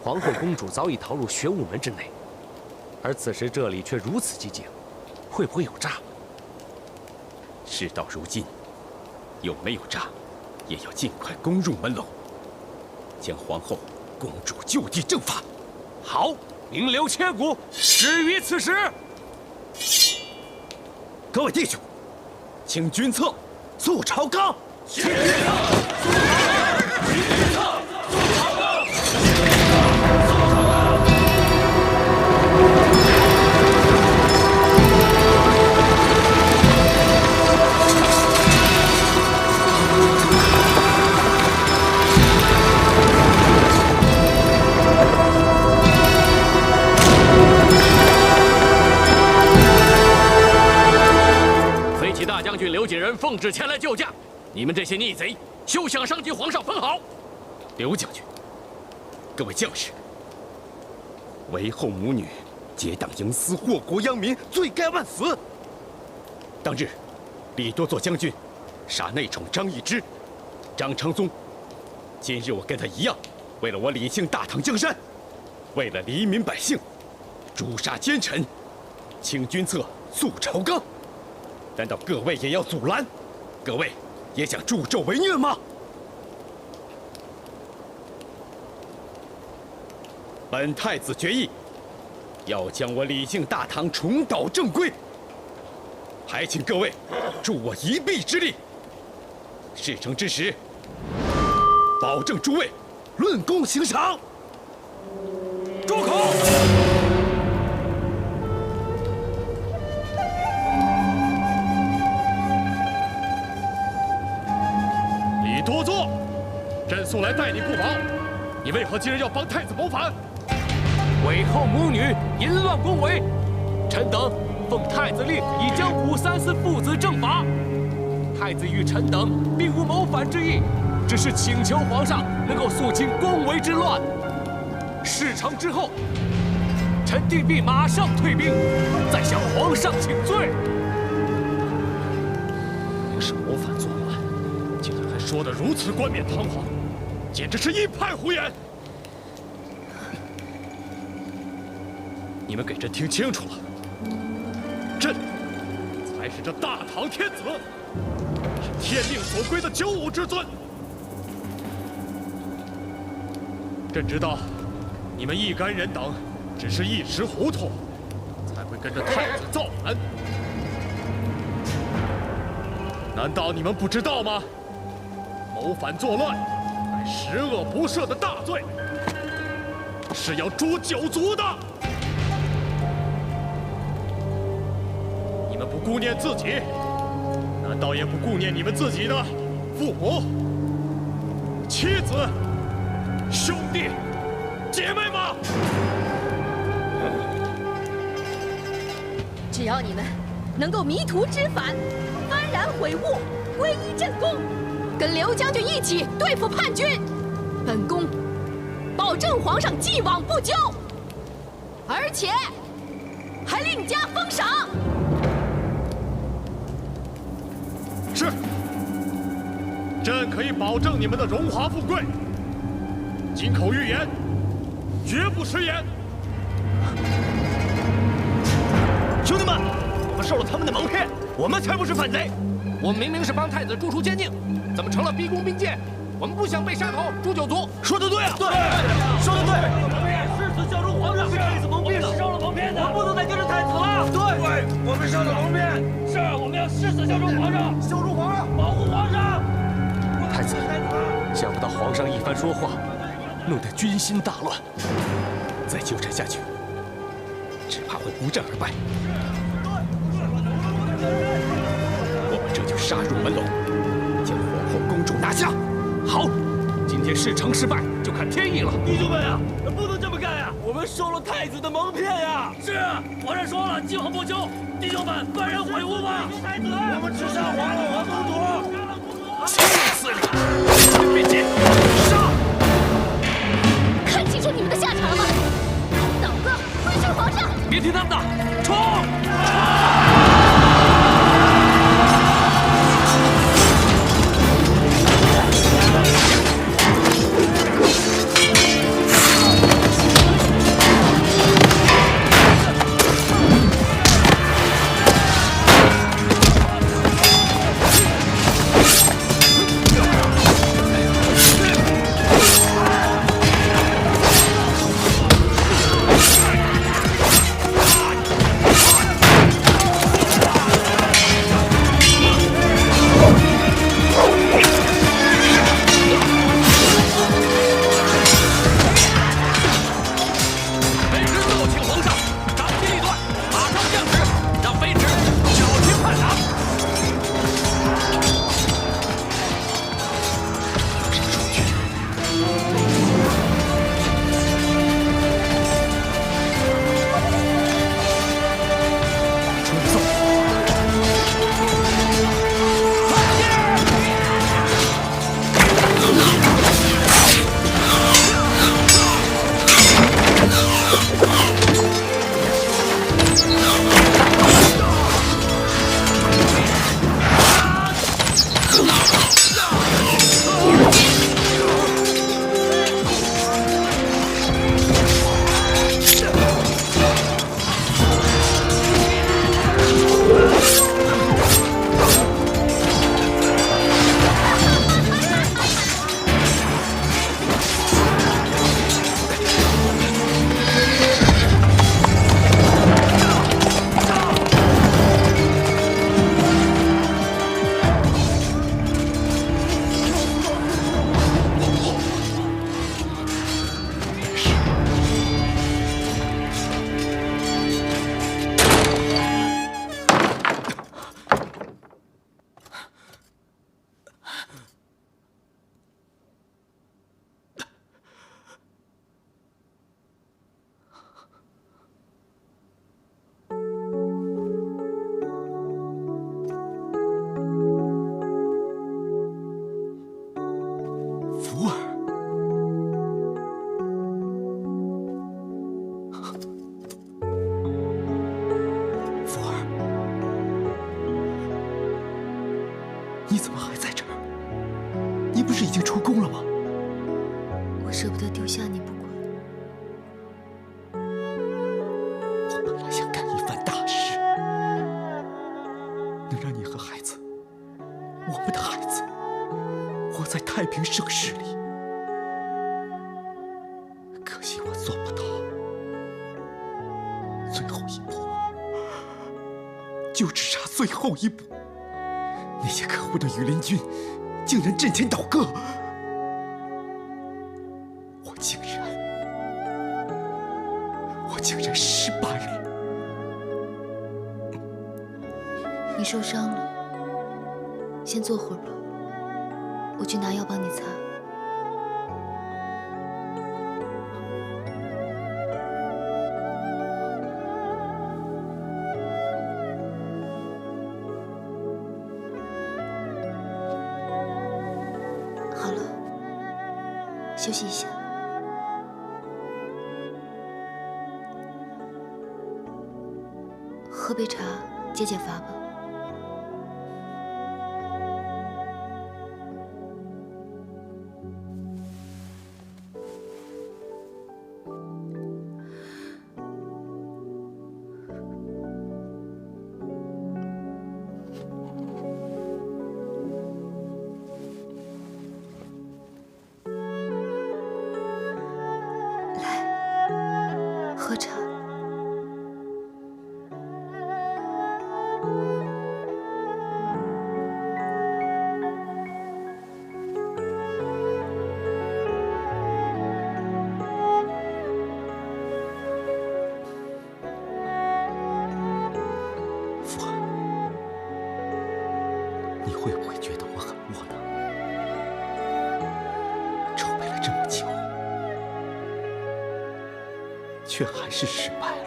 皇后公主早已逃入玄武门之内，而此时这里却如此寂静，会不会有诈？事到如今，有没有诈，也要尽快攻入门楼，将皇后、公主就地正法。好，名留千古，始于此时。各位弟兄，请军策速朝纲。请军策速朝纲。请军策速朝纲。飞骑大将军刘瑾人奉旨前来救驾。你们这些逆贼，休想伤及皇上分毫！刘将军，各位将士，为后母女结党营私，祸国殃民，罪该万死。当日，李多作将军杀内宠张易之、张昌宗，今日我跟他一样，为了我李姓大唐江山，为了黎民百姓，诛杀奸臣，请军策速朝纲。难道各位也要阻拦？各位也想助纣为虐吗？本太子决议，要将我李姓大唐重蹈正规，还请各位助我一臂之力。事成之时，保证诸位论功行赏。住口！李多作，朕素来待你不薄，你为何今日要帮太子谋反？韦后母女淫乱宫闱，臣等奉太子令，已将武三思父子正法。太子与臣等并无谋反之意，只是请求皇上能够肃清宫闱之乱。事成之后，臣定必马上退兵，再向皇上请罪。明是谋反作乱，竟然还说得如此冠冕堂皇，简直是一派胡言！你们给朕听清楚了，朕才是这大唐天子，是天命所归的九五之尊。朕知道，你们一干人等只是一时糊涂，才会跟着太子造反。难道你们不知道吗？谋反作乱乃十恶不赦的大罪，是要诛九族的。你们不顾念自己，难道也不顾念你们自己的父母、妻子、兄弟、姐妹吗？只要你们能够迷途知返，幡然悔悟，皈依朕宫，跟刘将军一起对付叛军，本宫保证皇上既往不咎，而且还另加封赏。是，朕可以保证你们的荣华富贵，金口玉言，绝不食言。兄弟们，我们受了他们的蒙骗，我们才不是反贼。我们明明是帮太子诛除奸佞，怎么成了逼宫并剑？我们不想被杀头诛九族。说的对啊！对，说的对。誓死效忠皇上，被太子蒙骗了，受了蒙骗的，我们不能再跟着太子了。对，我们受了蒙骗，是我们要誓死效忠皇上，效忠皇上，保护皇上。太子，想不到皇上一番说话，弄得军心大乱，再纠缠下去，只怕会不战而败。我们这就杀入门楼，将皇后、公主拿下。好，今天事成是败就看天意了。弟兄们啊，不能这么干呀！我们受了太子的蒙骗呀！是啊，皇上说了，既往不咎。弟兄们，幡然悔悟吧！太子，我们只杀皇后和公主。气死你！别急，杀！看清楚你们的下场了吗？倒戈，追随皇上！别听他们的，冲！盛世里。可惜我做不到，最后一步，就只差最后一步。那些可恶的羽林军竟然阵前倒戈，我竟然失败了。你受伤了，先坐会儿吧，我去拿药帮你擦。好了，休息一下。喝杯茶解解乏吧。来，喝茶。福儿，你会不会觉得我很窝囊？筹备了这么久，却还是失败了。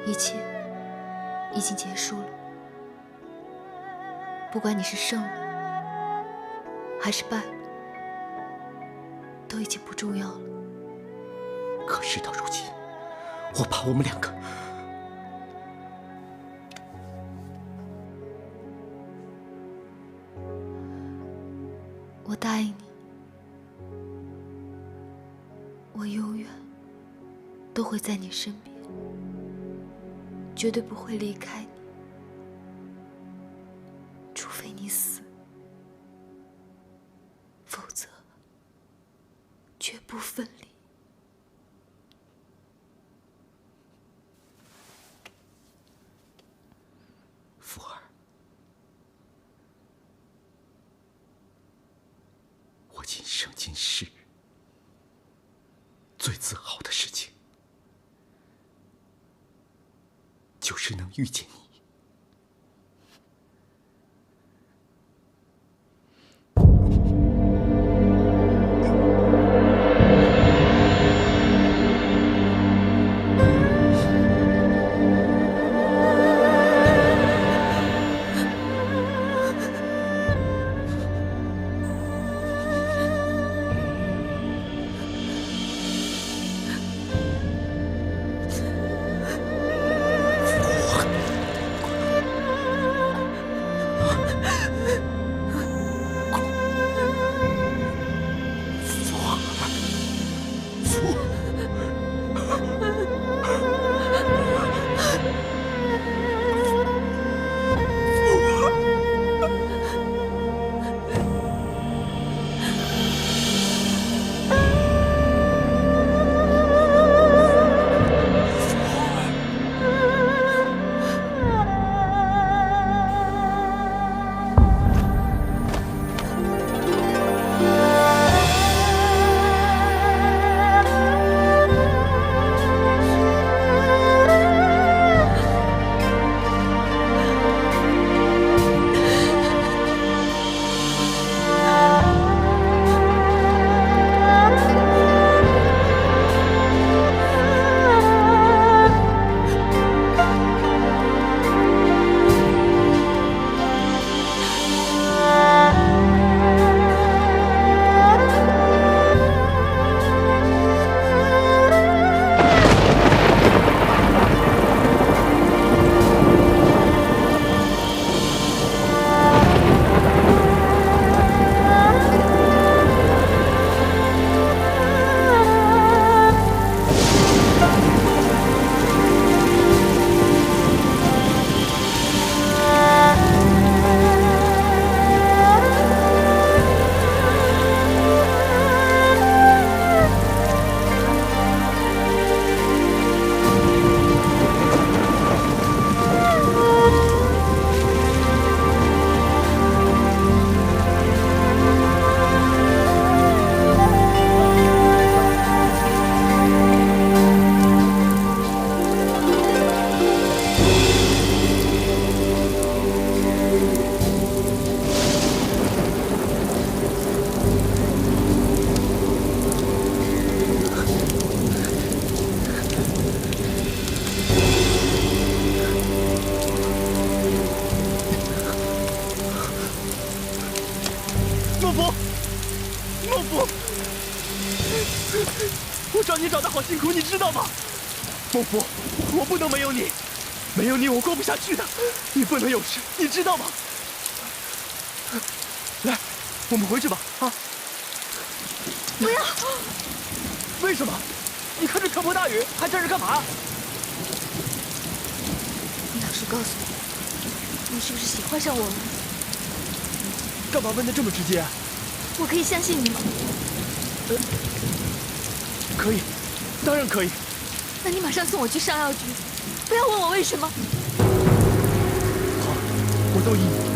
一切已经结束了，不管你是胜了还是败了，都已经不重要了。可事到如今，我怕我们两个……我答应你，我永远都会在你身边，绝对不会离开你，除非你死，否则绝不分离。福儿，我今生今世最自豪的事情，就是能遇见你。我找你找的好辛苦，你知道吗？孟父，我不能没有你，没有你我过不下去的。你不能有事，你知道吗？来，我们回去吧。啊！不要！为什么？你看这瓢泼大雨，还站着干嘛？你老实告诉我，你是不是喜欢上我了？干嘛问得这么直接？我可以相信你吗？可以，当然可以。那你马上送我去上药局，不要问我为什么。好，我都依你。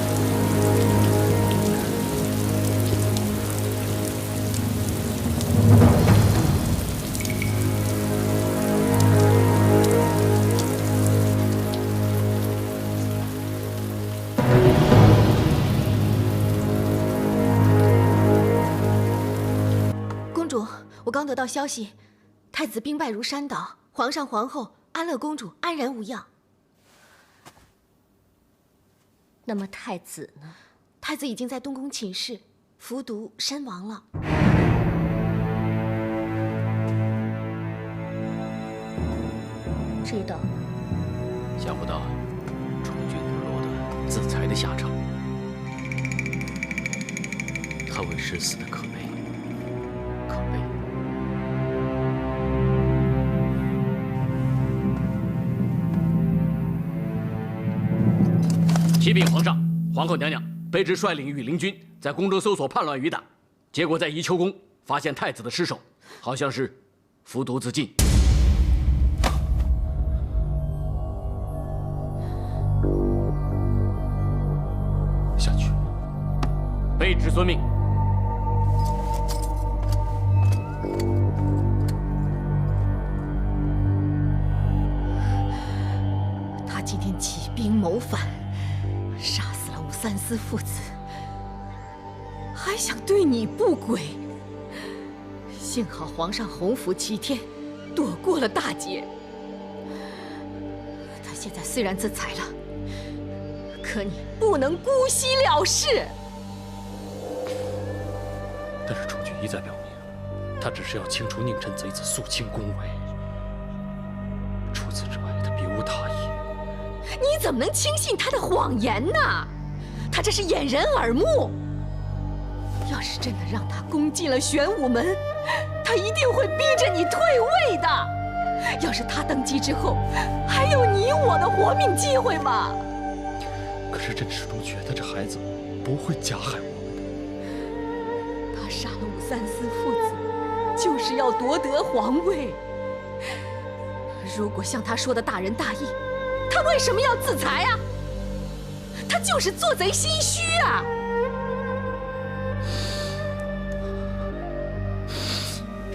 公主，我刚得到消息，太子兵败如山倒，皇上、皇后、安乐公主安然无恙。那么太子呢？太子已经在东宫寝室服毒身亡了。知道。想不到楚军会落得自裁的下场。他为师死的可悲，可悲。启禀皇上，皇后娘娘卑职率领御林军在宫中搜索叛乱余党，结果在宜秋宫发现太子的尸首，好像是服毒自尽。下去。卑职遵命。他今天起兵谋反，杀死了武三思父子，还想对你不轨。幸好皇上洪福齐天，躲过了大劫。他现在虽然自裁了，可你不能姑息了事。但是楚军一再表明，他只是要清除佞臣贼子，肃清宫闱。除此之外，他别无他意。你怎么能轻信他的谎言呢？他这是掩人耳目。要是真的让他攻进了玄武门，他一定会逼着你退位的。要是他登基之后，还有你我的活命机会吗？可是朕始终觉得这孩子不会加害我们的。他杀了武三思父子，就是要夺得皇位。如果像他说的大仁大义，他为什么要自裁啊？他就是做贼心虚啊！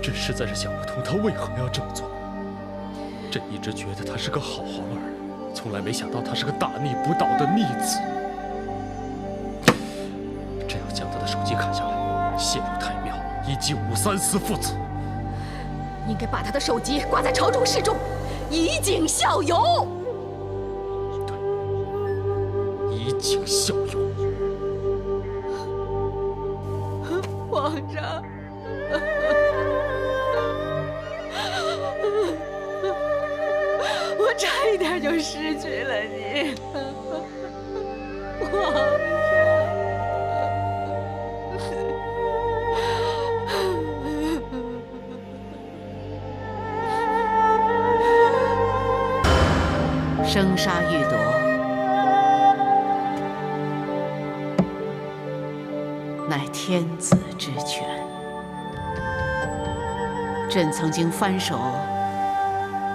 朕实在是想不通他为何要这么做。朕一直觉得他是个好皇儿，从来没想到他是个大逆不道的逆子。朕要将他的首级砍下来，献入太庙，以祭武三思父子。应该把他的首级挂在朝中示众，以儆效尤。对，以儆效尤。皇上，我差一点就失去了你，皇上。生杀予夺，乃天子之权。朕曾经翻手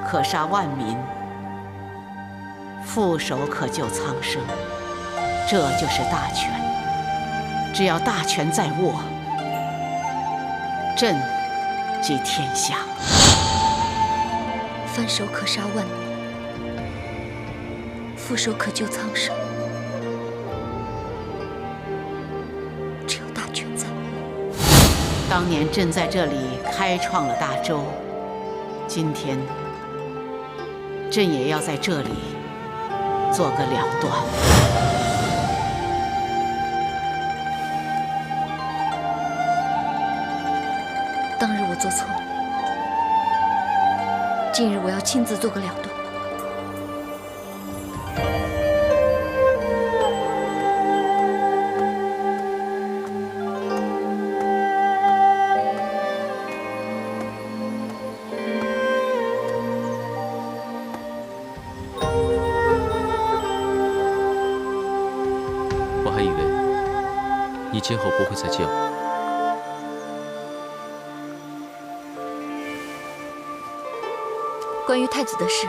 可杀万民，覆手可救苍生，这就是大权。只要大权在握，朕即天下。翻手可杀万民，覆手可救苍生。只有大权在。当年朕在这里开创了大周，今天朕也要在这里做个了断。当日我做错了，今日我要亲自做个了断。我还以为你今后不会再见我。关于太子的事，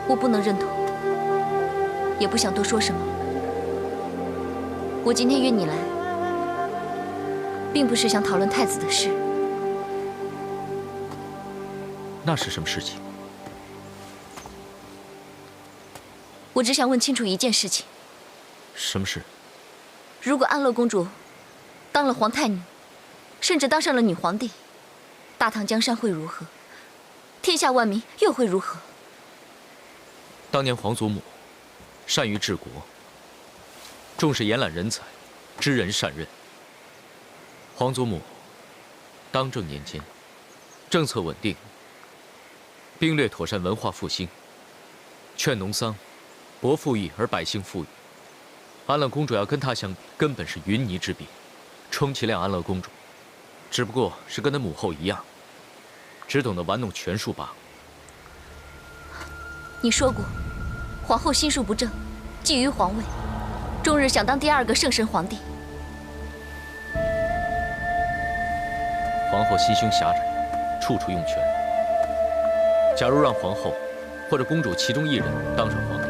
我不能认同，也不想多说什么。我今天约你来，并不是想讨论太子的事。那是什么事情？我只想问清楚一件事情：什么事？如果安乐公主当了皇太女，甚至当上了女皇帝，大唐江山会如何？天下万民又会如何？当年皇祖母善于治国，重视延揽人才，知人善任。皇祖母当政年间，政策稳定，兵略妥善，文化复兴，劝农桑，博富裕而百姓富裕。安乐公主要跟她相比，根本是云泥之别。充其量安乐公主，只不过是跟她母后一样，只懂得玩弄权术罢了。你说过，皇后心术不正，觊觎皇位，终日想当第二个圣神皇帝。皇后心胸狭窄，处处用权。假如让皇后或者公主其中一人当上皇帝，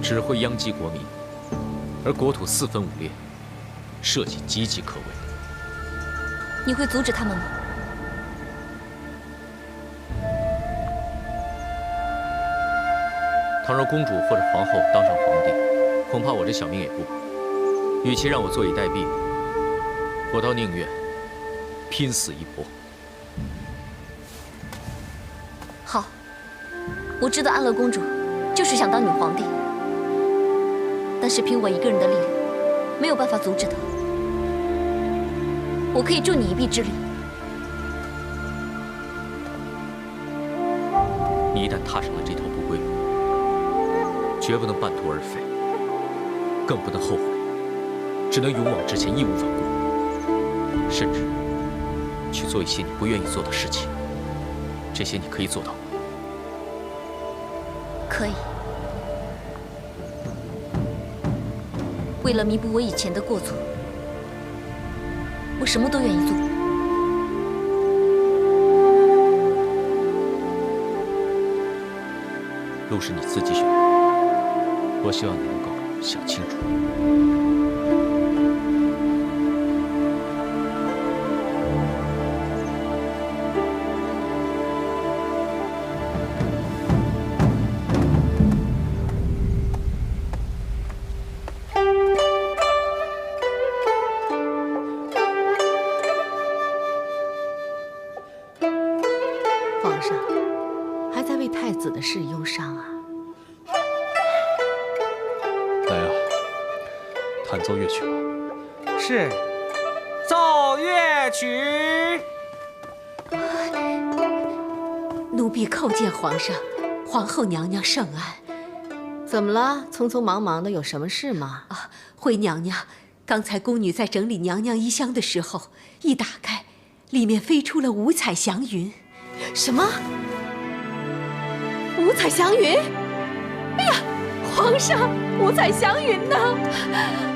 只会殃及国民，而国土四分五裂，社稷岌岌可危。你会阻止他们吗？倘若公主或者皇后当上皇帝，恐怕我这小命也不保。与其让我坐以待毙，我倒宁愿拼死一搏。好，我知道安乐公主就是想当女皇帝，但是凭我一个人的力量，没有办法阻止她。我可以助你一臂之力。你一旦踏上了这条不归路，绝不能半途而废，更不能后悔，只能勇往直前，义无反顾，甚至去做一些你不愿意做的事情。这些你可以做到吗？可以。为了弥补我以前的过错，我什么都愿意做。路是你自己选的，我希望你能够想清楚。皇上还在为太子的事忧伤啊？来呀，弹奏乐曲吧。是，奏乐曲。奴婢叩见皇上，皇后娘娘圣安。怎么了？匆匆忙忙的，有什么事吗？啊，惠娘娘，刚才宫女在整理娘娘衣箱的时候，一打开，里面飞出了五彩祥云。什么？五彩祥云？哎呀，皇上，五彩祥云呢？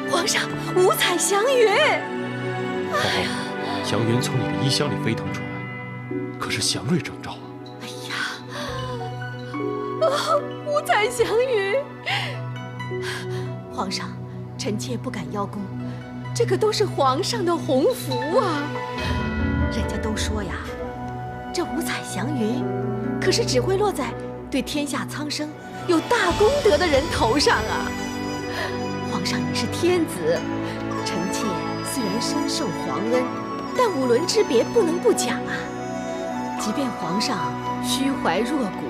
皇上，五彩祥云！皇后，祥云从你的衣箱里飞腾出来，可是祥瑞征兆啊！哎呀，五彩祥云！皇上，臣妾不敢邀功，这可都是皇上的鸿福啊！人家都说呀，这五彩祥云可是只会落在对天下苍生有大功德的人头上啊！皇上你是天子，臣妾虽然深受皇恩，但五伦之别不能不讲啊！即便皇上虚怀若谷，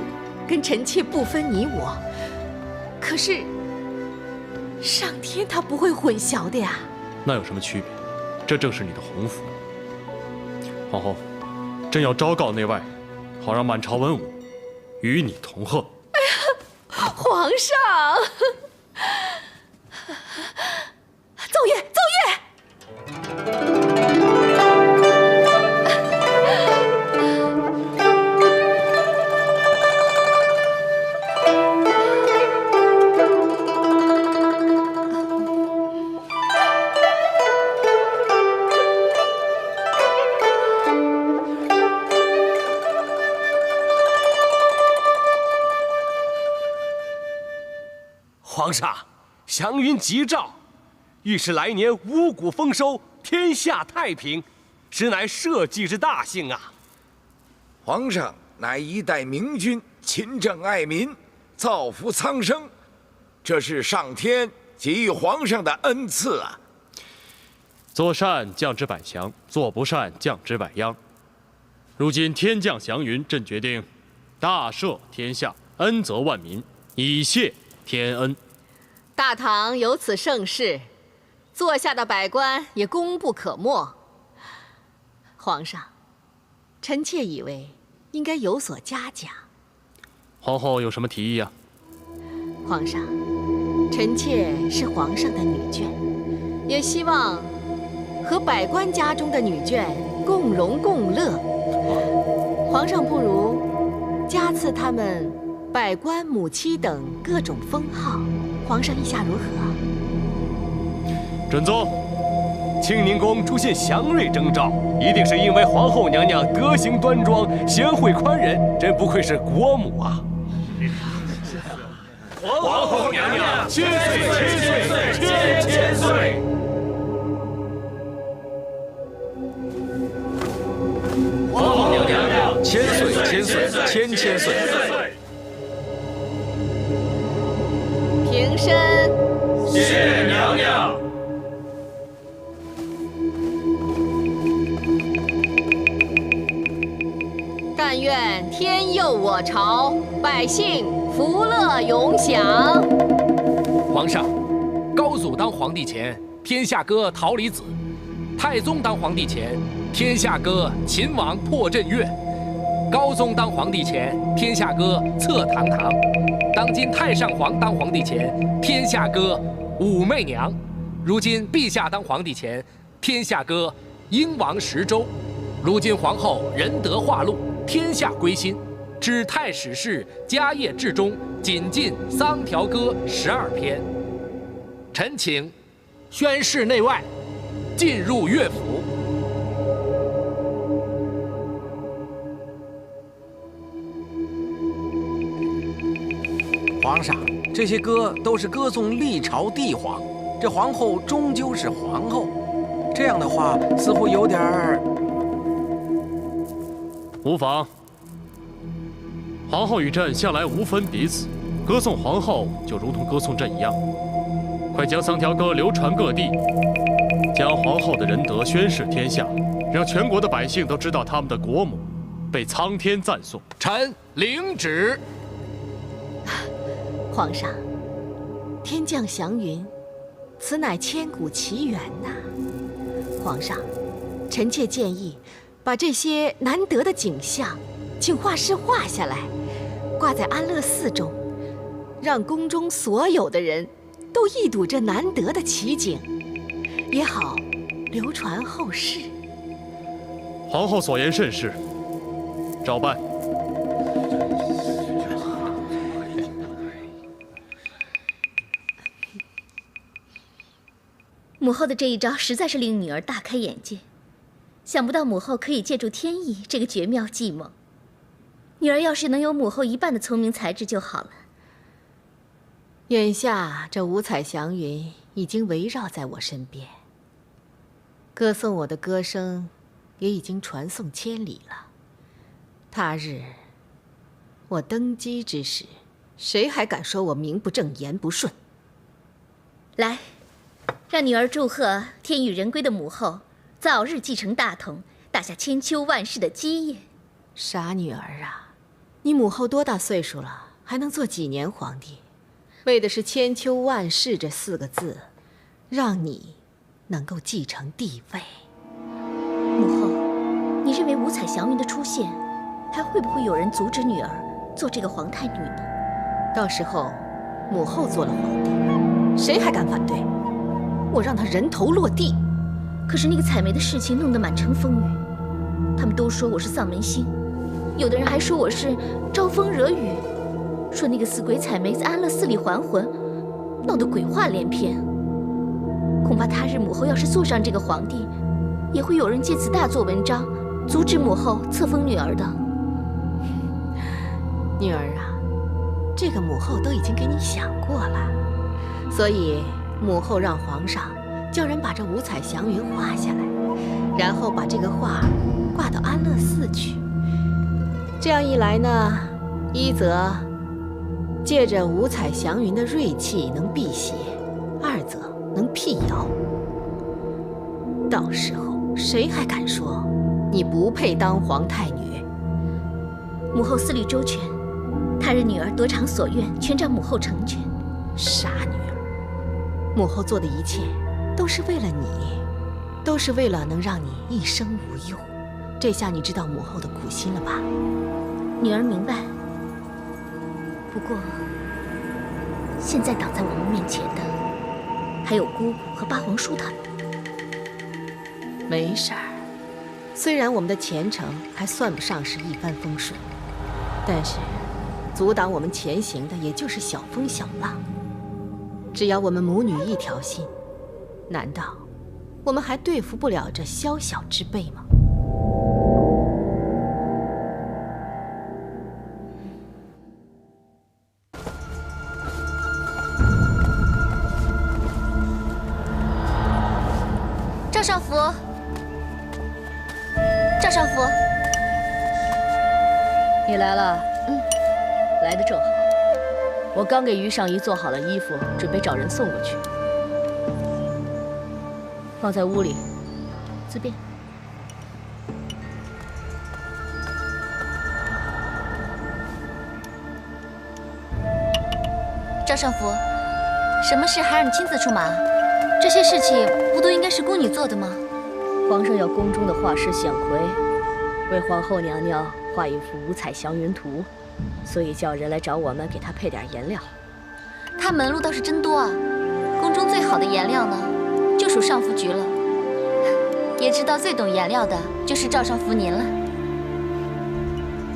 跟臣妾不分你我，可是上天他不会混淆的呀。那有什么区别？这正是你的鸿福。皇后，朕要昭告内外，好让满朝文武与你同贺。皇上，奏乐，奏乐！皇上，祥云吉兆，欲是来年五谷丰收，天下太平，实乃社稷之大幸啊！皇上乃一代明君，勤政爱民，造福苍生，这是上天给予皇上的恩赐啊！做善降之百祥，做不善降之百殃。如今天降祥云，朕决定大赦天下，恩泽万民，以谢天恩。大唐有此盛世，坐下的百官也功不可没。皇上，臣妾以为应该有所嘉奖。皇后有什么提议啊？皇上，臣妾是皇上的女眷，也希望和百官家中的女眷共荣共乐。皇上不如加赐他们百官母妻等各种封号，皇上意下如何？准奏。清宁宫出现祥瑞征兆，一定是因为皇后娘娘德行端庄、贤惠宽仁，真不愧是国母啊！皇后娘娘千岁千岁千千岁！皇后娘娘千岁千岁千千岁！平身。谢娘娘。但愿天佑我朝，百姓福乐永享。皇上，高祖当皇帝前，天下歌桃李子；太宗当皇帝前，天下歌秦王破阵乐；高宗当皇帝前，天下歌侧堂堂；当今太上皇当皇帝前，天下歌武媚娘；如今陛下当皇帝前，天下歌英王十周；如今皇后仁德化禄，天下归心，知太史事家业至中，仅尽丧条歌12篇。臣请宣誓内外，进入乐府。皇上，这些歌都是歌颂历朝帝皇，这皇后终究是皇后，这样的话似乎有点儿……无妨。皇后与朕向来无分彼此，歌颂皇后就如同歌颂朕一样。快将丧条歌流传各地，将皇后的仁德宣示天下，让全国的百姓都知道他们的国母被苍天赞颂。臣领旨。皇上，天降祥云，此乃千古奇缘呐！皇上，臣妾建议把这些难得的景象，请画师画下来，挂在安乐寺中，让宫中所有的人都一睹这难得的奇景，也好流传后世。皇后所言甚是，照办。母后的这一招实在是令女儿大开眼界，想不到母后可以借助天意这个绝妙计谋。女儿要是能有母后一半的聪明才智就好了。眼下这五彩祥云已经围绕在我身边，歌颂我的歌声也已经传颂千里了。他日我登基之时，谁还敢说我名不正言不顺？来，让女儿祝贺天与人归的母后早日继承大统，打下千秋万世的基业。傻女儿啊，你母后多大岁数了，还能做几年皇帝？为的是千秋万世这4个字，让你能够继承帝位。母后，你认为为五彩祥云的出现，还会不会有人阻止女儿做这个皇太女呢？到时候，母后做了皇帝，谁还敢反对？我让她人头落地。可是那个采梅的事情弄得满城风雨，他们都说我是丧门星，有的人还说我是招风惹雨，说那个死鬼采梅在安乐寺里还魂，闹得鬼话连篇。恐怕他日母后要是坐上这个皇帝，也会有人借此大做文章，阻止母后册封女儿的。女儿啊，这个母后都已经给你想过了，所以母后让皇上叫人把这五彩祥云画下来，然后把这个画挂到安乐寺去。这样一来呢，一则借着五彩祥云的锐气能辟邪，二则能辟谣。到时候谁还敢说你不配当皇太女？母后思虑周全，他日女儿得偿所愿，全照母后成全。傻女儿，母后做的一切都是为了你，都是为了能让你一生无忧。这下你知道母后的苦心了吧？女儿明白。不过，现在挡在我们面前的，还有姑姑和八皇叔他们。没事儿，虽然我们的前程还算不上是一帆风顺，但是阻挡我们前行的也就是小风小浪。只要我们母女一条心，难道我们还对付不了这宵小之辈吗？赵少福，赵少福，你来了。来的正好。我刚给于尚仪做好了衣服，准备找人送过去，放在屋里。自便。赵少福，什么事还让你亲自出马？这些事情不都应该是宫女做的吗？皇上要宫中的画师显奎为皇后娘娘画一幅五彩祥云图，所以叫人来找我们给他配点颜料。他门路倒是真多啊！宫中最好的颜料呢，就属上福局了。也知道最懂颜料的就是赵少福您了。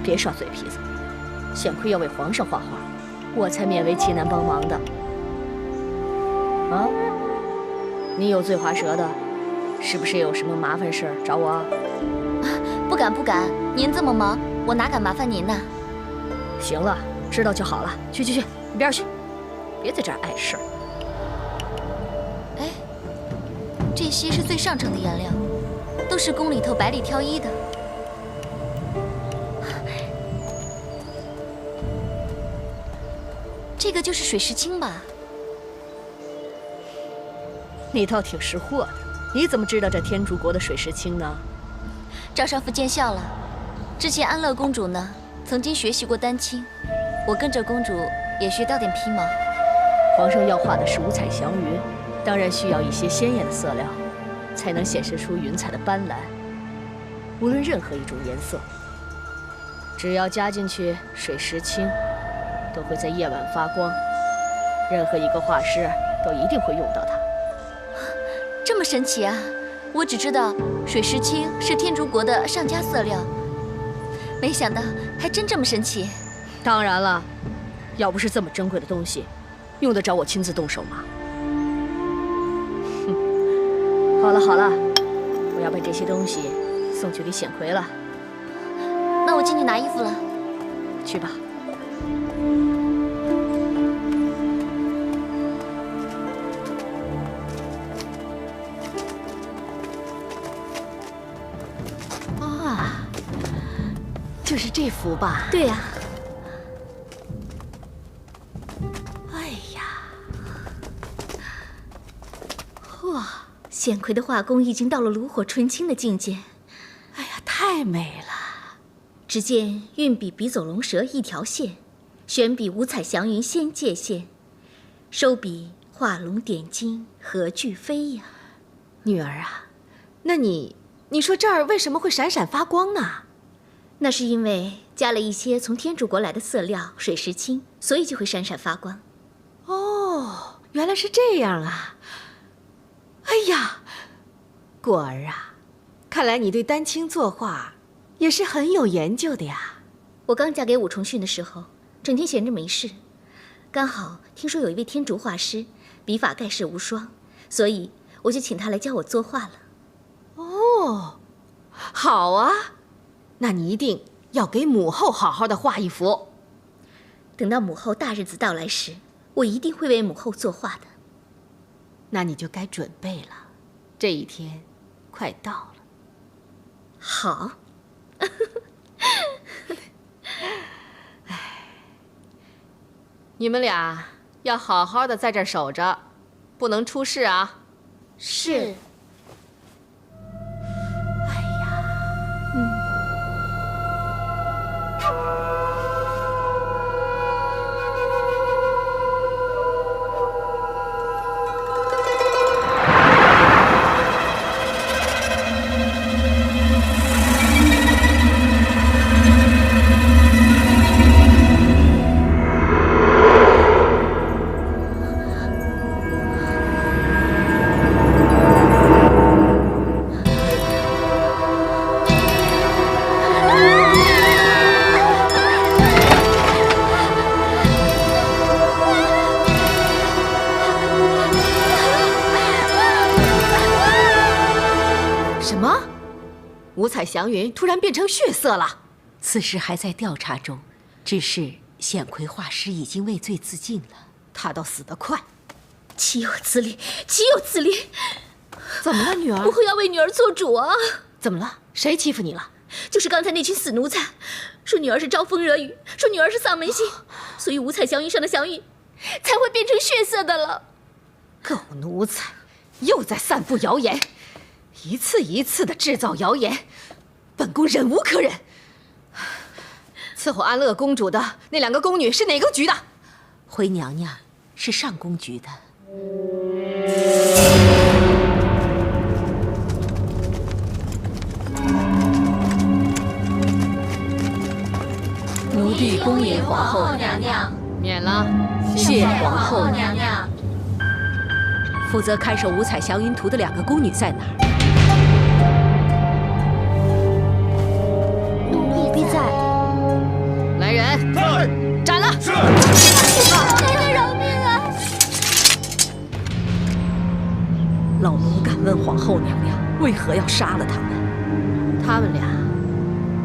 别耍嘴皮子，显奎要为皇上画画，我才勉为其难帮忙的。啊？你有最滑舌的，是不是有什么麻烦事找我啊？不敢不敢，您这么忙，我哪敢麻烦您呢？行了，知道就好了。去，一边去，别在这儿碍事儿。哎，这些是最上乘的颜料，都是宫里头百里挑一的。这个就是水石青吧？你倒挺识货的，你怎么知道这天竺国的水石青呢？赵少福见笑了。之前安乐公主呢，曾经学习过丹青，我跟着公主也学到点皮毛。皇上要画的是五彩祥云，当然需要一些鲜艳的色料，才能显示出云彩的斑斓。无论任何一种颜色，只要加进去水石青，都会在夜晚发光。任何一个画师都一定会用到它。这么神奇啊！我只知道水石青是天竺国的上佳色料，没想到还真这么神奇。当然了，要不是这么珍贵的东西，用得着我亲自动手吗？哼，好了，我要把这些东西送去给显奎了。那我进去拿衣服了。去吧。就是这幅吧？对呀。哎呀，哇，显奎的画工已经到了炉火纯青的境界。哎呀，太美了！只见运笔笔走龙蛇一条线，悬笔五彩祥云仙界线，收笔画龙点睛何惧飞呀！女儿啊，那你你说这儿为什么会闪闪发光呢？那是因为加了一些从天竺国来的色料水石青，所以就会闪闪发光。哦，原来是这样啊！哎呀，果儿啊，看来你对丹青作画也是很有研究的呀。我刚嫁给武重训的时候，整天闲着没事，刚好听说有一位天竺画师，笔法盖世无双，所以我就请他来教我作画了。哦，好啊，那你一定要给母后好好的画一幅。等到母后大日子到来时，我一定会为母后作画的。那你就该准备了，这一天快到了。好。你们俩要好好的在这儿守着，不能出事啊。是。五彩祥云突然变成血色了，此事还在调查中，只是显魁画师已经畏罪自尽了。他倒死得快，岂有此理！岂有此理！怎么了，女儿？母后要为女儿做主啊！怎么了？谁欺负你了？就是刚才那群死奴才，说女儿是招风惹雨，说女儿是丧门星，所以五彩祥云上的祥云才会变成血色的了。狗奴才，又在散布谣言，一次一次的制造谣言，本宫忍无可忍。伺候安乐公主的那2个宫女是哪个局的？回娘娘是上宫局的。奴婢恭迎皇后娘娘。免了。谢皇后娘娘。负责看守五彩祥云图的2个宫女在哪儿？奴婢在。来人，在，斩了！是。娘娘饶命啊！老奴敢问皇后娘娘，为何要杀了他们？他们俩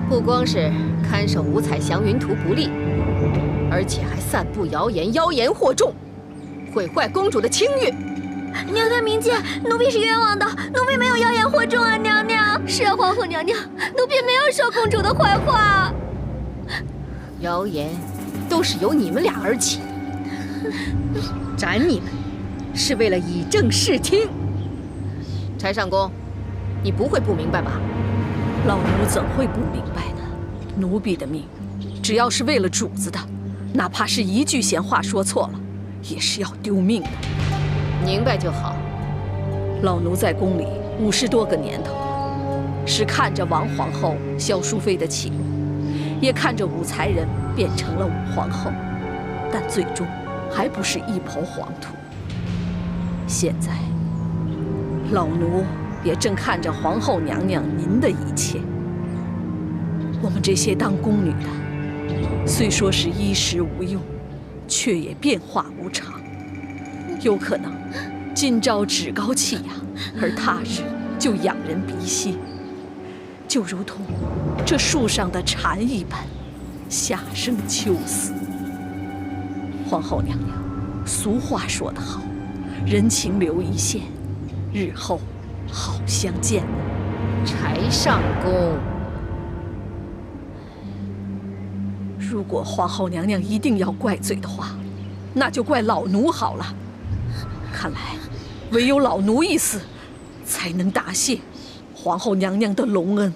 不光是看守五彩祥云图不力，而且还散布谣言，妖言惑众，毁坏公主的清誉。娘娘明鉴，奴婢是冤枉的，奴婢没有妖言惑众啊，娘娘。是啊，皇后娘娘，奴婢没有说公主的坏话。谣言都是由你们俩而起，斩你们是为了以正视听。柴上宫，你不会不明白吧？老奴怎会不明白呢？奴婢的命，只要是为了主子的，哪怕是一句闲话说错了，也是要丢命的。明白就好。老奴在宫里50多个年头了，是看着王皇后、萧淑妃的起落，也看着武才人变成了武皇后，但最终还不是一抔黄土。现在，老奴也正看着皇后娘娘您的一切。我们这些当宫女的，虽说是衣食无忧，却也变化无常。有可能今朝趾高气扬，而他日就仰人鼻息，就如同这树上的蝉一般，夏生秋死。皇后娘娘，俗话说得好，人情留一线，日后好相见。柴上宫，如果皇后娘娘一定要怪罪的话，那就怪老奴好了。看来，唯有老奴一死，才能答谢皇后娘娘的隆恩。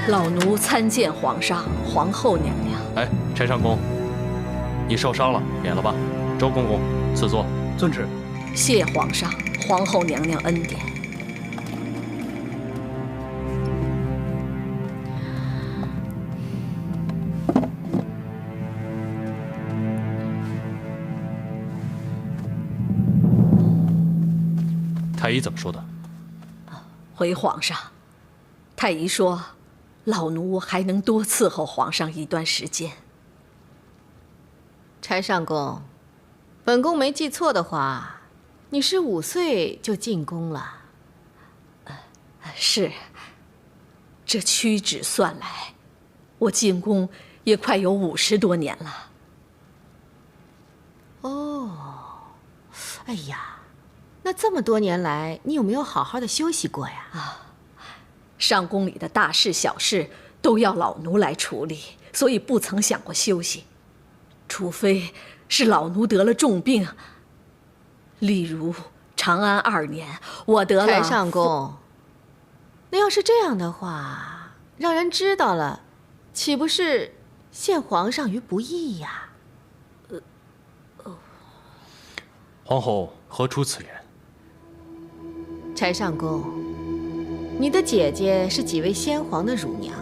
老奴参见皇上、皇后娘娘。哎，柴上公，你受伤了，免了吧。周公公，赐座。遵旨。谢皇上、皇后娘娘恩典。太医怎么说的？回皇上，太医说，老奴还能多伺候皇上一段时间。柴上公，本宫没记错的话，你15岁就进宫了。是。这屈指算来，我进宫也快有50多年了。哦，哎呀，那这么多年来，你有没有好好的休息过呀？上宫里的大事小事都要老奴来处理，所以不曾想过休息，除非是老奴得了重病，例如长安2年，我得了。柴上公，那要是这样的话，让人知道了，岂不是陷皇上于不义呀？皇后何出此言？柴上公，你的姐姐是几位先皇的乳娘，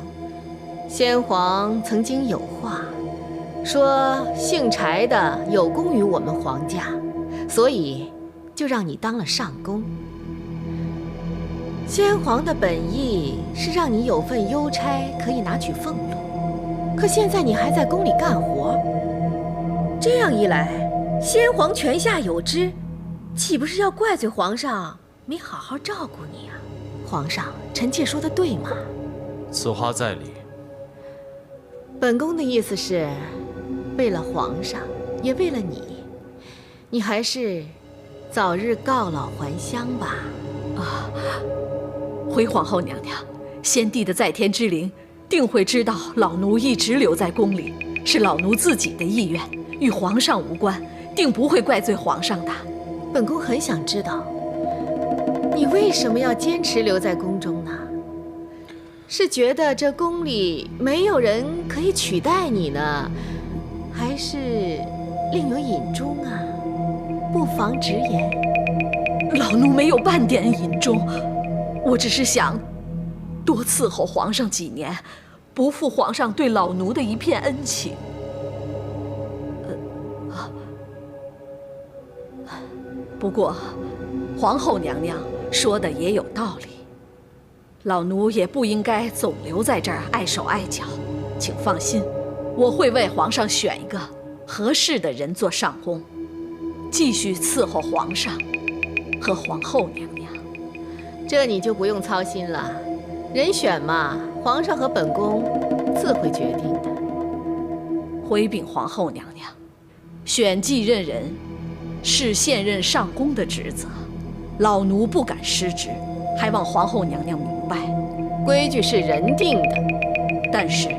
先皇曾经有话，说姓柴的有功于我们皇家，所以就让你当了上宫。先皇的本意是让你有份邮差可以拿取俸禄，可现在你还在宫里干活，这样一来，先皇泉下有知，岂不是要怪罪皇上没好好照顾你啊？皇上，臣妾说的对吗？此话在理。本宫的意思是，为了皇上，也为了你，你还是早日告老还乡吧。回皇后娘娘，先帝的在天之灵定会知道老奴一直留在宫里是老奴自己的意愿，与皇上无关，定不会怪罪皇上的。本宫很想知道，你为什么要坚持留在宫中呢？是觉得这宫里没有人可以取代你呢，还是另有隐衷啊？不妨直言。老奴没有半点隐衷，我只是想多伺候皇上几年，不负皇上对老奴的一片恩情。不过，皇后娘娘说的也有道理，老奴也不应该总留在这儿碍手碍脚。请放心，我会为皇上选一个合适的人做上宫，继续伺候皇上和皇后娘娘。这你就不用操心了，人选嘛，皇上和本宫自会决定的。回禀皇后娘娘，选继任人是现任上宫的职责，老奴不敢失职，还望皇后娘娘明白。规矩是人定的，但是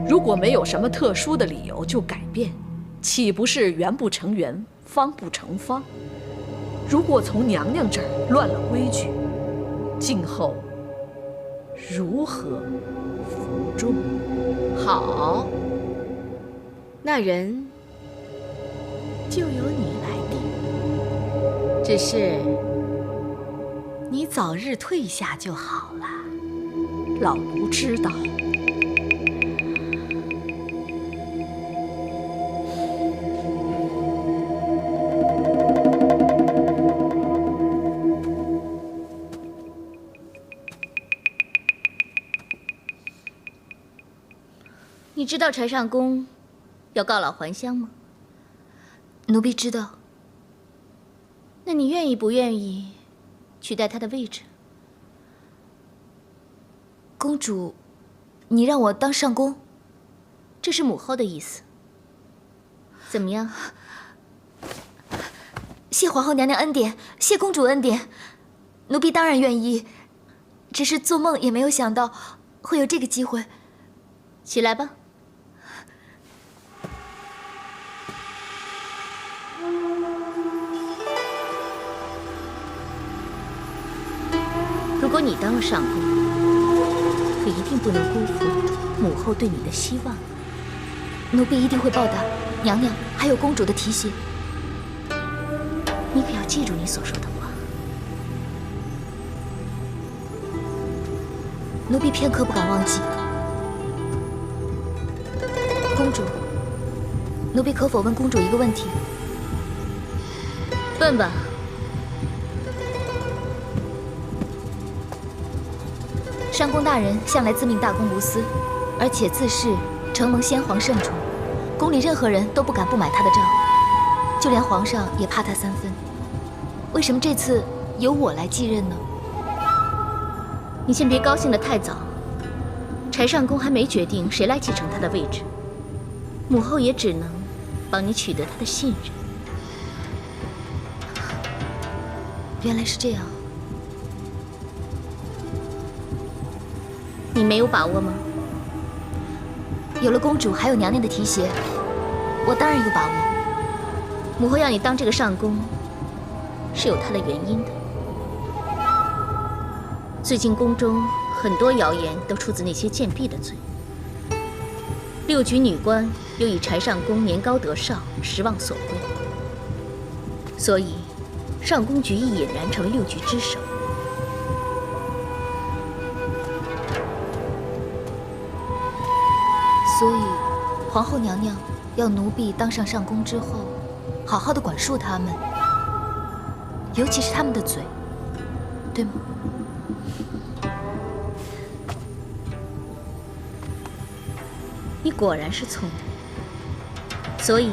如果没有什么特殊的理由就改变，岂不是圆不成圆，方不成方？如果从娘娘这儿乱了规矩，今后如何服众？好，那人就由你来定，只是你早日退下就好了。老奴知道。你知道柴上公要告老还乡吗？奴婢知道。那你愿意不愿意取代他的位置？公主，你让我当上宫，这是母后的意思。怎么样？谢皇后娘娘恩典，谢公主恩典，奴婢当然愿意，只是做梦也没有想到会有这个机会。起来吧。如果你当了上宫，可一定不能辜负母后对你的希望。奴婢一定会报答娘娘还有公主的提携。你可要记住你所说的话。奴婢片刻不敢忘记。公主，奴婢可否问公主一个问题？问吧。上宫大人向来自命大公无私，而且自恃承蒙先皇圣宠，宫里任何人都不敢不买他的账，就连皇上也怕他3分。为什么这次由我来继任呢？你先别高兴得太早，柴上宫还没决定谁来继承他的位置，母后也只能帮你取得他的信任。原来是这样。你没有把握吗？有了公主还有娘娘的提携，我当然有把握。母后要你当这个上宫，是有她的原因的。最近宫中很多谣言都出自那些贱婢的嘴。6局女官又以柴上宫年高德少，时望所归，所以上宫局亦俨然成为6局之首。所以，皇后娘娘要奴婢当上上宫之后，好好的管束他们，尤其是他们的嘴，对吗？你果然是聪明。所以，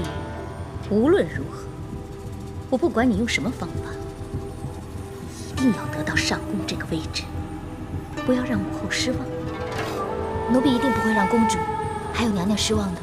无论如何，我不管你用什么方法，一定要得到上宫这个位置，不要让母后失望。奴婢一定不会让公主还有娘娘失望的。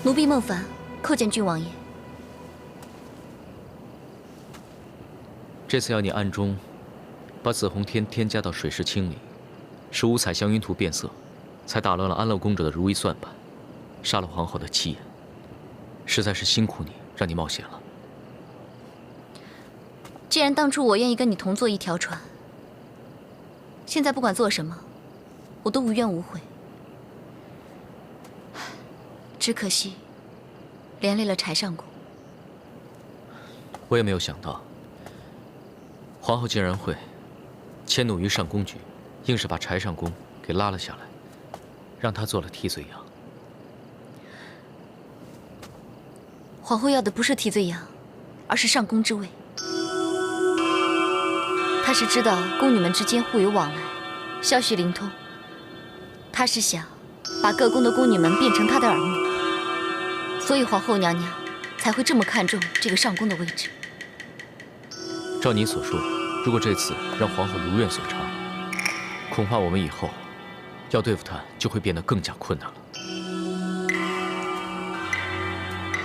奴婢孟凡叩见郡王爷。这次要你暗中把紫红天添加到水石清里，使五彩祥云图变色，才打乱了安乐公主的如意算盘，杀了皇后的妻言。实在是辛苦你，让你冒险了。既然当初我愿意跟你同坐一条船，现在不管做什么，我都无怨无悔。只可惜，连累了柴上宫。我也没有想到，皇后竟然会迁怒于上宫局，硬是把柴上宫给拉了下来，让他做了替罪羊。皇后要的不是替罪羊，而是上宫之位。她是知道宫女们之间互有往来，消息灵通。她是想把各宫的宫女们变成她的耳目。所以皇后娘娘才会这么看重这个上宫的位置。照你所说，如果这次让皇后如愿所偿，恐怕我们以后要对付她就会变得更加困难了。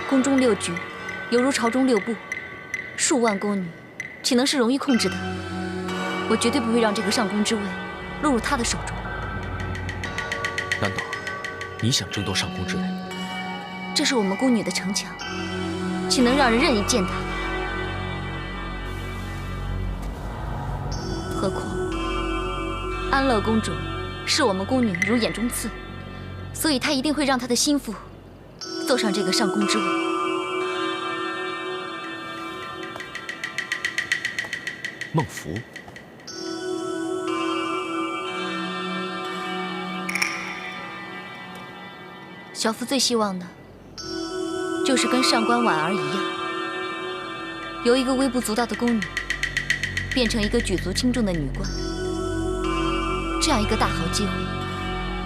宫中6局，犹如朝中6部，数万宫女，岂能是容易控制的？我绝对不会让这个上宫之位落入她的手中。难道你想争夺上宫之位？这是我们宫女的城墙，岂能让人任意践踏？何况安乐公主视我们宫女如眼中刺，所以她一定会让她的心腹坐上这个上宫之位。孟福，小妇最希望的就是跟上官婉儿一样，由一个微不足道的宫女变成一个举足轻重的女官。这样一个大好机会，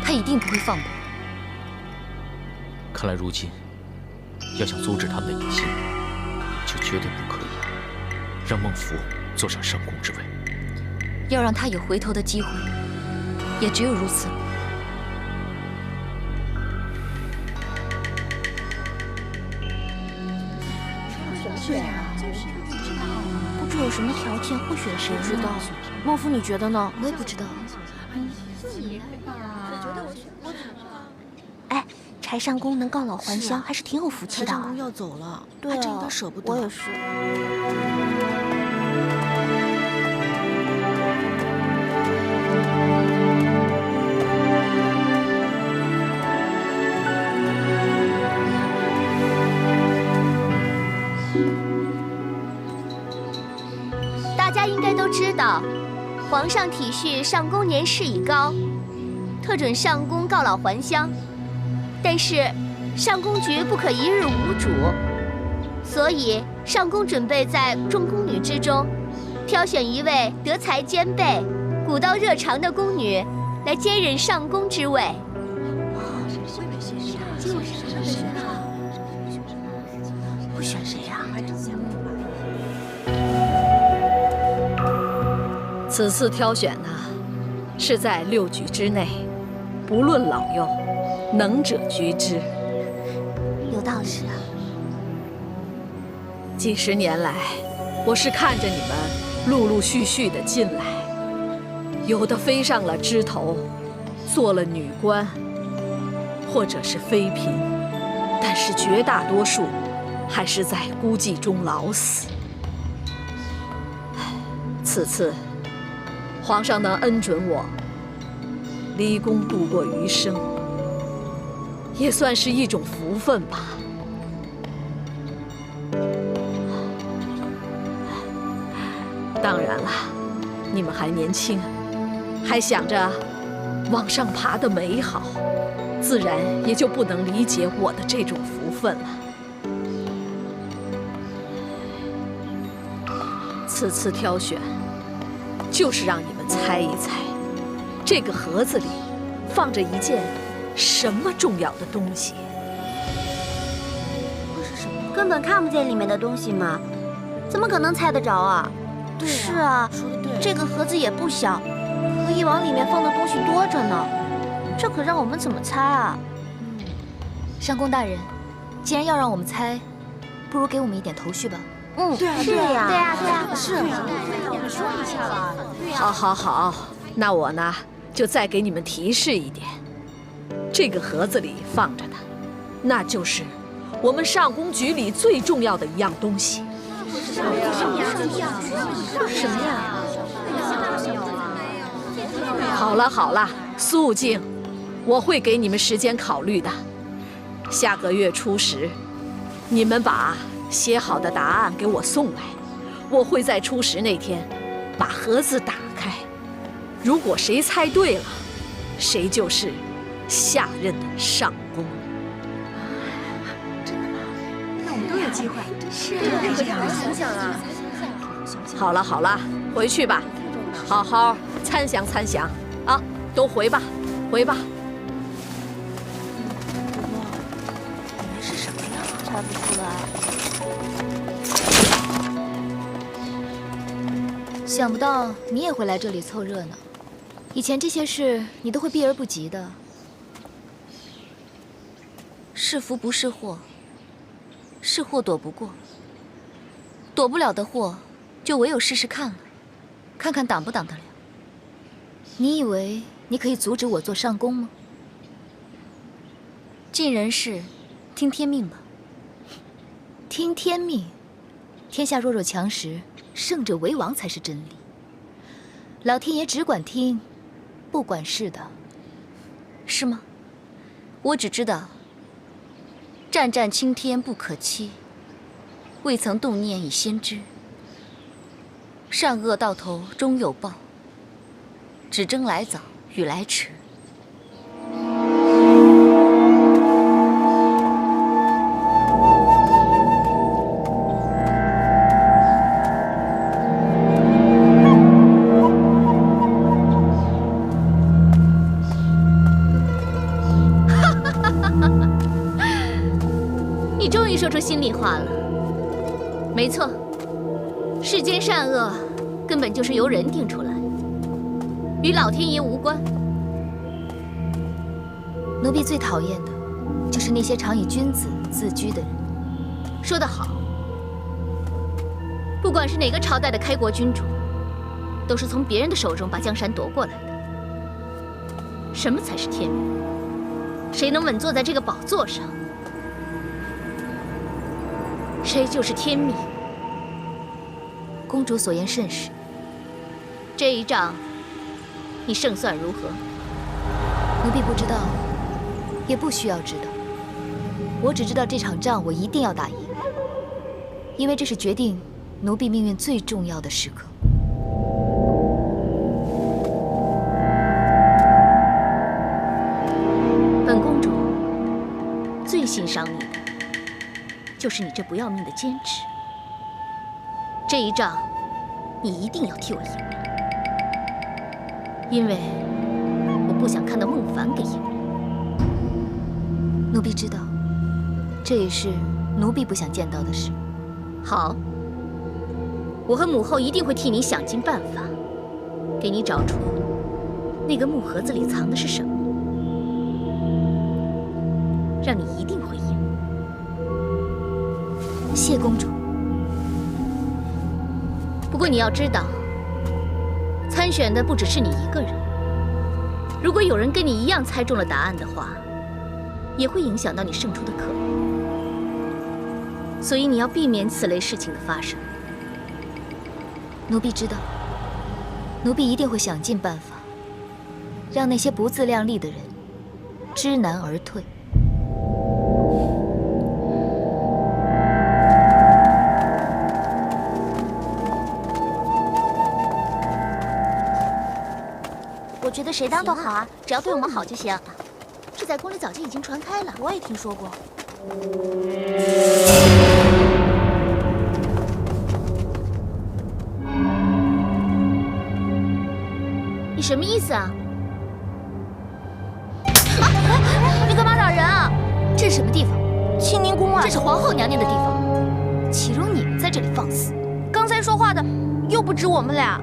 她一定不会放过。看来如今要想阻止他们的野心，就绝对不可以让孟福坐上上宫之位。要让她有回头的机会，也只有如此了。选啊？不知有什么条件会选谁？不知道。孟夫，你觉得呢？我也不知道。哎，柴上公能告老还乡，还是挺有福气的。柴上公要走了，对啊，他真有点舍不得。我也是。大家应该都知道，皇上体恤上宫年事已高，特准上宫告老还乡。但是，上宫局不可一日无主，所以上宫准备在众宫女之中，挑选一位德才兼备、古道热肠的宫女来接任上宫之位。会选谁呀？此次挑选呢，是在6局之内，不论老幼，能者居之。有道理啊。几十年来，我是看着你们陆陆续续的进来，有的飞上了枝头，做了女官，或者是妃嫔，但是绝大多数还是在孤寂中老死。此次，皇上能恩准我离宫度过余生，也算是一种福分吧。当然了，你们还年轻，还想着往上爬的美好，自然也就不能理解我的这种福分了。此次挑选，就是让你们猜一猜，这个盒子里放着一件什么重要的东西？根本看不见里面的东西嘛，怎么可能猜得着啊？对啊，是啊，说的对。这个盒子也不小，可以往里面放的东西多着呢，这可让我们怎么猜啊？上宫大人，既然要让我们猜，不如给我们一点头绪吧。对啊，是呀，对呀，是啊，你说一下吧。好，好，好，那我呢就再给你们提示一点，这个盒子里放着的，那就是我们上宫局里最重要的一样东西。什么呀？好了好了，肃静，我会给你们时间考虑的。下个月初10，你们把写好的答案给我送来，我会在初10那天把盒子打开。如果谁猜对了，谁就是下任的上宫。那我们都有机会。是啊，想想啊。好了好了，回去吧，好好参详参详啊，都回吧，回吧。里面是什么呀？猜不出来。想不到你也会来这里凑热闹，以前这些事你都会避而不及的。是福不是祸，是祸躲不过，躲不了的祸，就唯有试试看了，看看挡不挡得了。你以为你可以阻止我做上宫吗？尽人事，听天命吧。听天命，天下弱肉强食，胜者为王才是真理。老天爷只管听，不管事的，是吗？我只知道，战战青天不可欺，未曾动念已先知。善恶到头终有报，只争来早与来迟。你终于说出心里话了。没错，世间善恶根本就是由人定出来，与老天爷无关。奴婢最讨厌的，就是那些常以君子自居的人。说得好，不管是哪个朝代的开国君主，都是从别人的手中把江山夺过来的。什么才是天命？谁能稳坐在这个宝座上，谁就是天命。公主所言甚是。这一仗，你胜算如何？奴婢不知道，也不需要知道。我只知道这场仗我一定要打赢，因为这是决定奴婢命运最重要的时刻。本公主最欣赏你的，就是你这不要命的坚持。这一仗，你一定要替我赢，因为我不想看到孟凡给赢。奴婢知道，这也是奴婢不想见到的事。好，我和母后一定会替你想尽办法，给你找出那个木盒子里藏的是什么，让你一定会赢。谢公主。不过你要知道，参选的不只是你一个人。如果有人跟你一样猜中了答案的话，也会影响到你胜出的可能。所以你要避免此类事情的发生。奴婢知道，奴婢一定会想尽办法，让那些不自量力的人知难而退。我觉得谁当都好啊，只要对我们好就行。这在宫里早就已经传开了，我也听说过。你什么意思啊？你干嘛打人啊？这是什么地方？清宁宫啊！这是皇后娘娘的地方，岂容你们在这里放肆？刚才说话的又不止我们俩，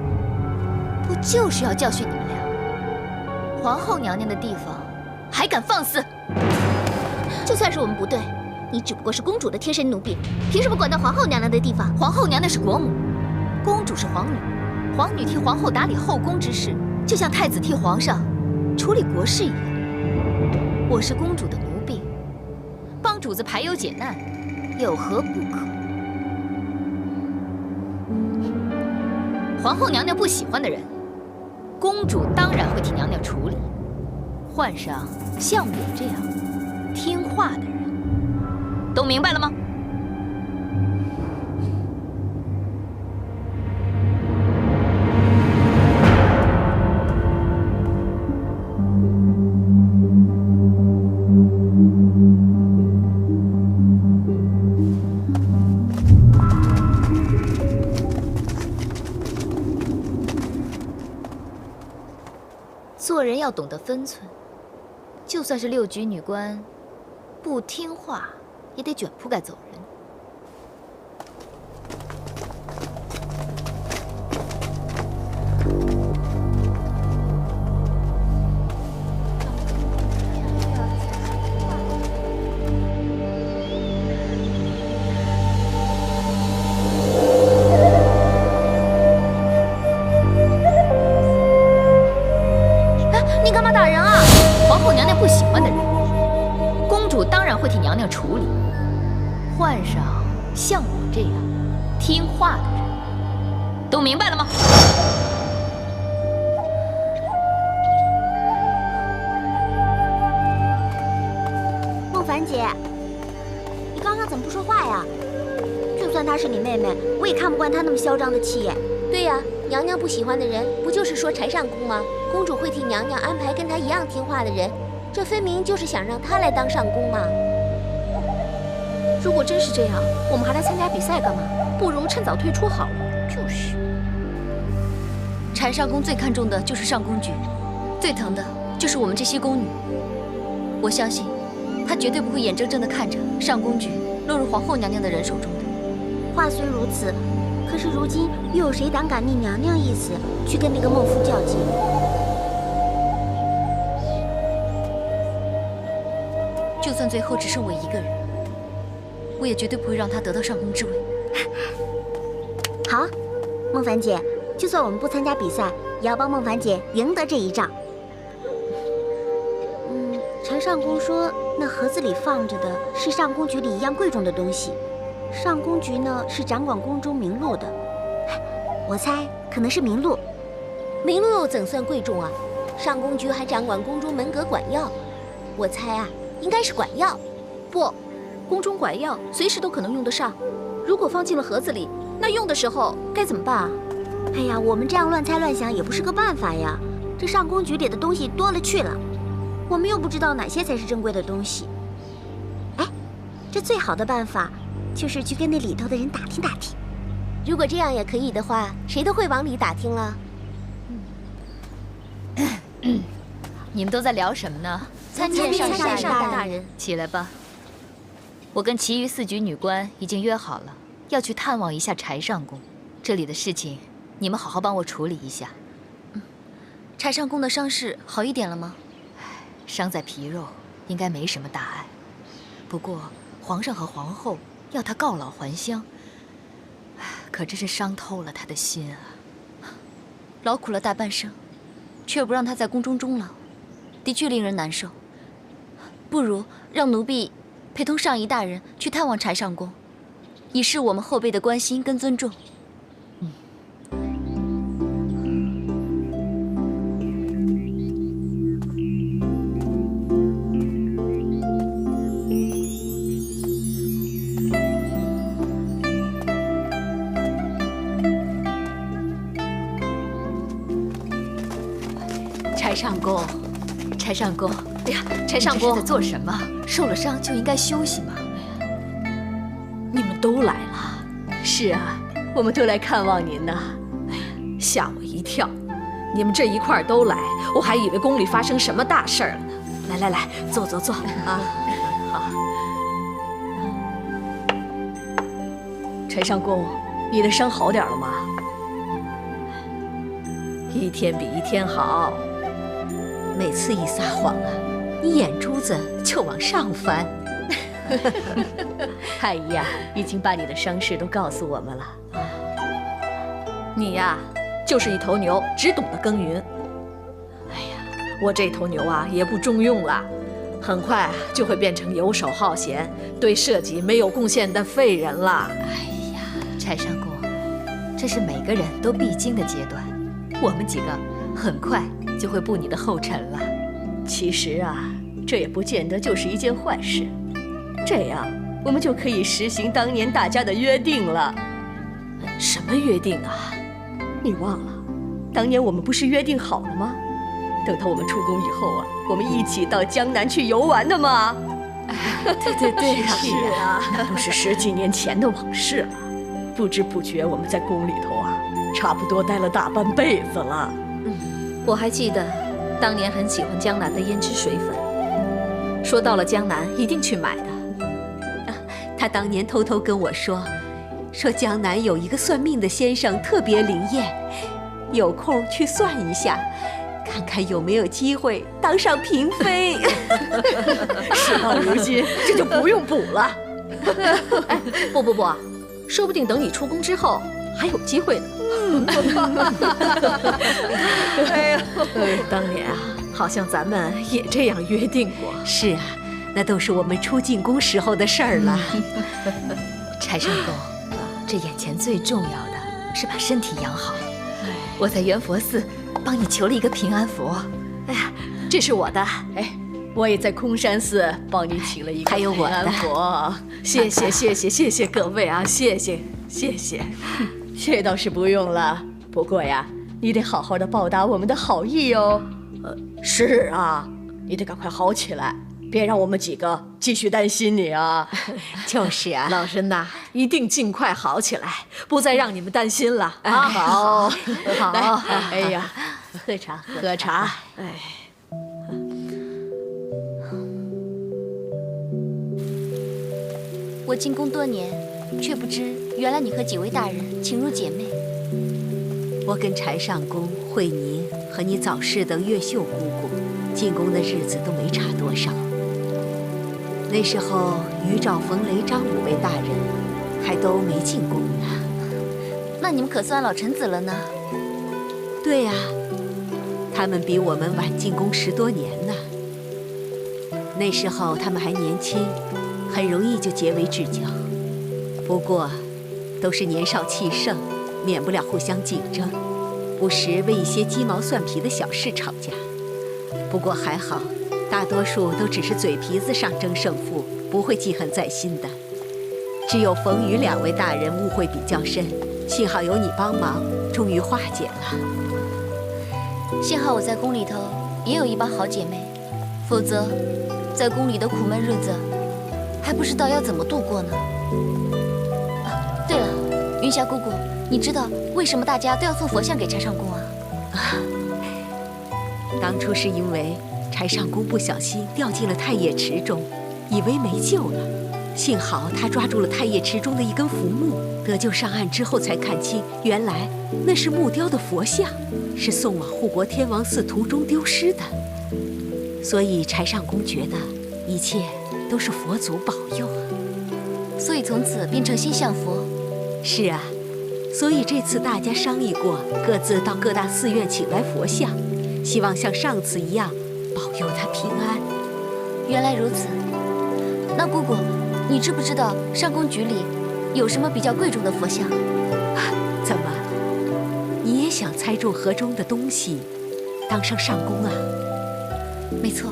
我就是要教训你们俩。皇后娘娘的地方，还敢放肆？就算是我们不对，你只不过是公主的贴身奴婢，凭什么管到皇后娘娘的地方？皇后娘娘是国母，公主是皇女，皇女替皇后打理后宫之事，就像太子替皇上处理国事一样。我是公主的奴婢，帮主子排忧解难，有何不可？皇后娘娘不喜欢的人，公主当然会替娘娘处理。换上像我这样听话的人，都明白了吗？做人要懂得分寸，就算是6局女官，不听话也得卷铺盖走人。你干嘛打人啊？皇后娘娘不喜欢的人，公主当然会替娘娘处理。换上像我这样听话的人，都明白了吗？孟凡姐，你刚刚怎么不说话呀？就算她是你妹妹，我也看不惯她那么嚣张的气焰。对呀，娘娘不喜欢的人，不就是说柴上宫吗？公主会替娘娘安排跟她一样听话的人，这分明就是想让她来当上宫嘛。如果真是这样，我们还来参加比赛干嘛？不如趁早退出好了。就是，柴上宫最看重的就是上宫局，最疼的就是我们这些宫女。我相信，她绝对不会眼睁睁地看着上宫局落入皇后娘娘的人手中的。话虽如此，可是如今又有谁胆敢逆娘娘意思去跟那个孟夫较劲？就算最后只剩我一个人，我也绝对不会让她得到上宫之位。好，孟凡姐，就算我们不参加比赛，也要帮孟凡姐赢得这一仗。柴上公说，那盒子里放着的是上宫局里一样贵重的东西。上宫局呢是掌管宫中名录的，我猜可能是名录。名录又怎算贵重啊？上宫局还掌管宫中门阁管药，我猜啊，应该是管药。不，宫中管药随时都可能用得上。如果放进了盒子里，那用的时候该怎么办啊？哎呀，我们这样乱猜乱想也不是个办法呀。这上宫局里的东西多了去了，我们又不知道哪些才是珍贵的东西。哎，这最好的办法就是去跟那里头的人打听打听。如果这样也可以的话，谁都会往里打听了。你们都在聊什么呢？参见上大人。起来吧。我跟其余4局女官已经约好了，要去探望一下柴上宫。这里的事情，你们好好帮我处理一下。柴上宫的伤势好一点了吗？伤在皮肉，应该没什么大碍。不过皇上和皇后要他告老还乡，可真是伤透了他的心啊！劳苦了大半生，却不让他在宫中终老，的确令人难受。不如让奴婢陪同上仪大人去探望柴上宫，以示我们后辈的关心跟尊重。柴上宫，柴上宫，哎呀，柴上宫在做什么？受了伤就应该休息嘛。你们都来了？是啊，我们都来看望您呢。哎呀，吓我一跳！你们这一块儿都来，我还以为宫里发生什么大事儿了呢。来来来，坐坐坐啊！好。柴上宫，你的伤好点了吗？一天比一天好。每次一撒谎啊，你眼珠子就往上翻。太医呀，已经把你的伤势都告诉我们了。你呀，就是一头牛，只懂得耕耘。哎呀，我这头牛啊，也不中用了，很快就会变成游手好闲、对社稷没有贡献的废人了。哎呀，柴上宫，这是每个人都必经的阶段，我们几个很快就会步你的后尘了。其实啊，这也不见得就是一件坏事。这样，我们就可以实行当年大家的约定了。什么约定啊？你忘了？当年我们不是约定好了吗？等到我们出宫以后啊，我们一起到江南去游玩的嘛。对，是啊，那都是10几年前的往事了。不知不觉，我们在宫里头啊，差不多待了大半辈子了。我还记得，当年很喜欢江南的胭脂水粉，说到了江南一定去买的。他当年偷偷跟我说江南有一个算命的先生特别灵验，有空去算一下，看看有没有机会当上嫔妃。事到如今，这就不用补了。哎，不，说不定等你出宫之后还有机会呢。哎呀，当年啊，好像咱们也这样约定过。是啊，那都是我们初进宫时候的事儿了。柴上宫，这眼前最重要的是把身体养好。我在圆佛寺帮你求了一个平安佛。哎呀，这是我的。哎，我也在空山寺帮你请了一个平安佛。谢谢各位啊，谢谢。这倒是不用了，不过呀，你得好好的报答我们的好意哦。是啊，你得赶快好起来，别让我们几个继续担心你啊。就是啊，老身呐，一定尽快好起来，不再让你们担心了啊。好，哎呀，喝茶。哎，我进宫多年，却不知原来你和几位大人情如姐妹。我跟柴上宫、惠宁和你早逝的月秀姑姑进宫的日子都没差多少。那时候，于兆、冯雷、张5位大人还都没进宫呢。那你们可算老臣子了呢。对呀，他们比我们晚进宫10多年呢。那时候他们还年轻，很容易就结为至交。不过，都是年少气盛，免不了互相竞争，不时为一些鸡毛蒜皮的小事吵架。不过还好，大多数都只是嘴皮子上争胜负，不会记恨在心的。只有冯宇2位大人误会比较深，幸好有你帮忙，终于化解了。幸好我在宫里头也有一帮好姐妹，否则在宫里的苦闷日子还不知道要怎么度过呢。对了，云霞姑姑，你知道为什么大家都要送佛像给柴上公啊？当初是因为柴上公不小心掉进了太液池中，以为没救了，幸好他抓住了太液池中的一根浮木，得救上岸之后才看清，原来那是木雕的佛像，是送往护国天王寺途中丢失的。所以柴上公觉得一切都是佛祖保佑啊。所以从此变成心向佛。是啊，所以这次大家商议过，各自到各大寺院请来佛像，希望像上次一样保佑他平安。原来如此。那姑姑，你知不知道上宫局里有什么比较贵重的佛像？怎么，你也想猜中盒中的东西，当上上宫啊？没错，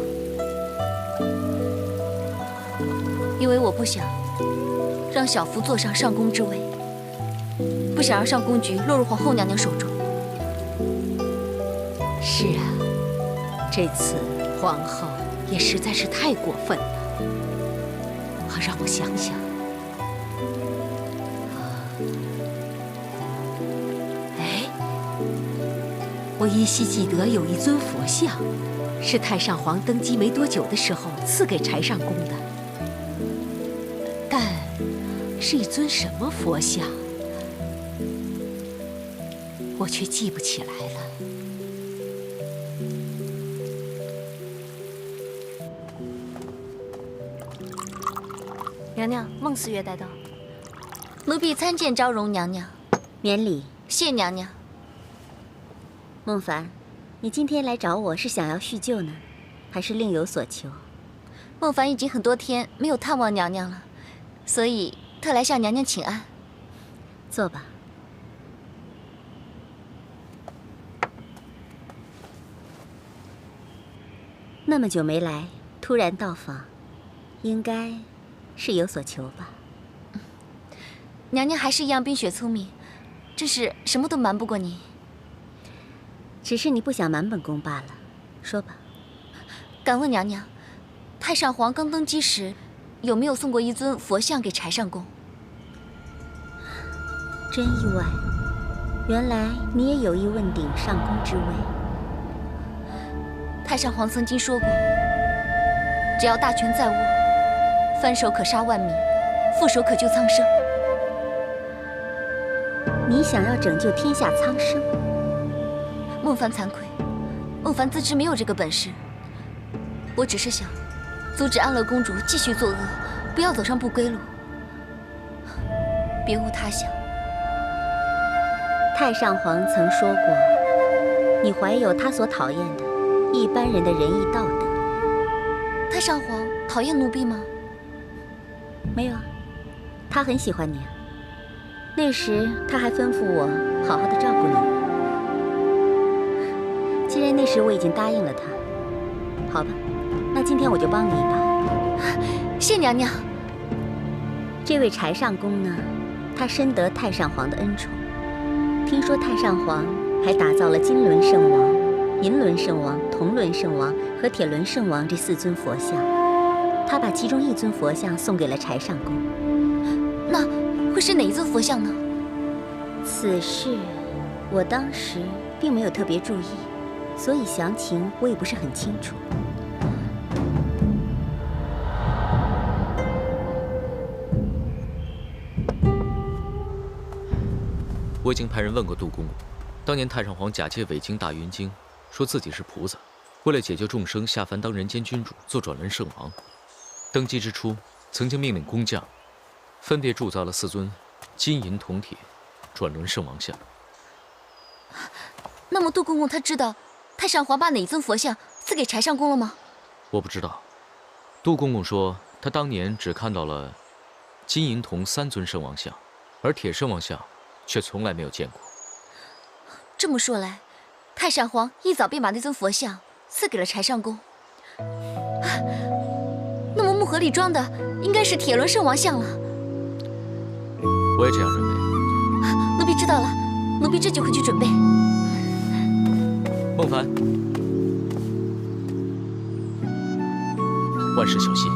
因为我不想让小福坐上上宫之位，不想让上宫局落入皇后娘娘手中。是啊，这次皇后也实在是太过分了。好，让我想想。哎，我依稀记得有一尊佛像，是太上皇登基没多久的时候赐给柴上公的，但是一尊什么佛像，我却记不起来了。娘娘，孟四月带到，奴婢参见昭容娘娘。免礼。谢娘娘。孟凡，你今天来找我是想要叙旧呢，还是另有所求？孟凡已经很多天没有探望娘娘了，所以特来向娘娘请安。坐吧。那么久没来，突然到访，应该是有所求吧？娘娘还是一样冰雪聪明，真是什么都瞒不过你。只是你不想瞒本宫罢了。说吧。敢问娘娘，太上皇刚登基时，有没有送过一尊佛像给柴上公？真意外，原来你也有意问鼎上宫之位。太上皇曾经说过，只要大权在握，翻手可杀万民，覆手可救苍生。你想要拯救天下苍生？孟凡惭愧，孟凡自知没有这个本事。我只是想阻止安乐公主继续作恶，不要走上不归路，别无他想。太上皇曾说过，你怀有他所讨厌的一般人的仁义道德。太上皇讨厌奴婢吗？没有啊，他很喜欢你啊。那时他还吩咐我好好的照顾你。既然那时我已经答应了他，好吧，那今天我就帮你一把。谢娘娘。这位柴上公呢，他深得太上皇的恩宠。听说太上皇还打造了金轮圣王、银轮圣王、铜轮圣王和铁轮圣王这4尊佛像，他把其中1尊佛像送给了柴上公。那会是哪一尊佛像呢？此事我当时并没有特别注意，所以详情我也不是很清楚。我已经派人问过杜公公，当年太上皇假借伪经大云经，说自己是菩萨，为了解救众生，下凡当人间君主，做转轮圣王。登基之初，曾经命令工匠分别铸造了4尊金银铜铁转轮圣王像。那么杜公公他知道太上皇把哪尊佛像赐给柴上公了吗？我不知道。杜公公说，他当年只看到了金银铜3尊圣王像，而铁圣王像却从来没有见过。这么说来，太上皇一早便把那尊佛像赐给了柴上公。那么木盒里装的应该是铁轮圣王像了。我也这样认为。奴婢知道了，奴婢这就回去准备。孟凡，万事小心。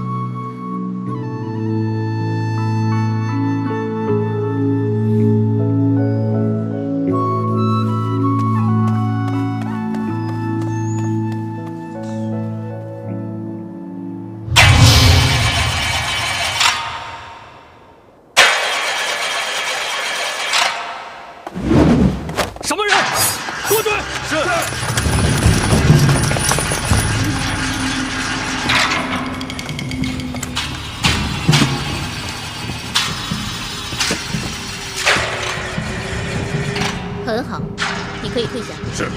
什么人？多准！是。很好，你可以退下。是。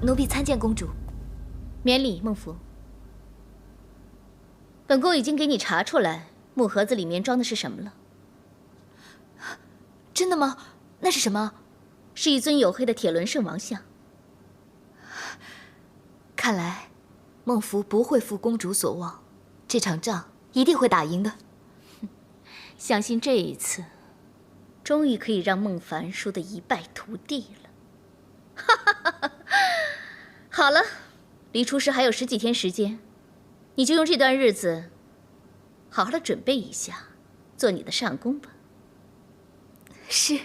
奴婢参见公主。免礼，孟福。本宫已经给你查出来，木盒子里面装的是什么了。真的吗？那是什么？是一尊黝黑的铁轮圣王像。看来孟福不会负公主所望，这场仗一定会打赢的。相信这一次，终于可以让孟凡输得一败涂地了。哈哈哈！好了，离出师还有10几天时间，你就用这段日子好好的准备一下，做你的上宫吧。是。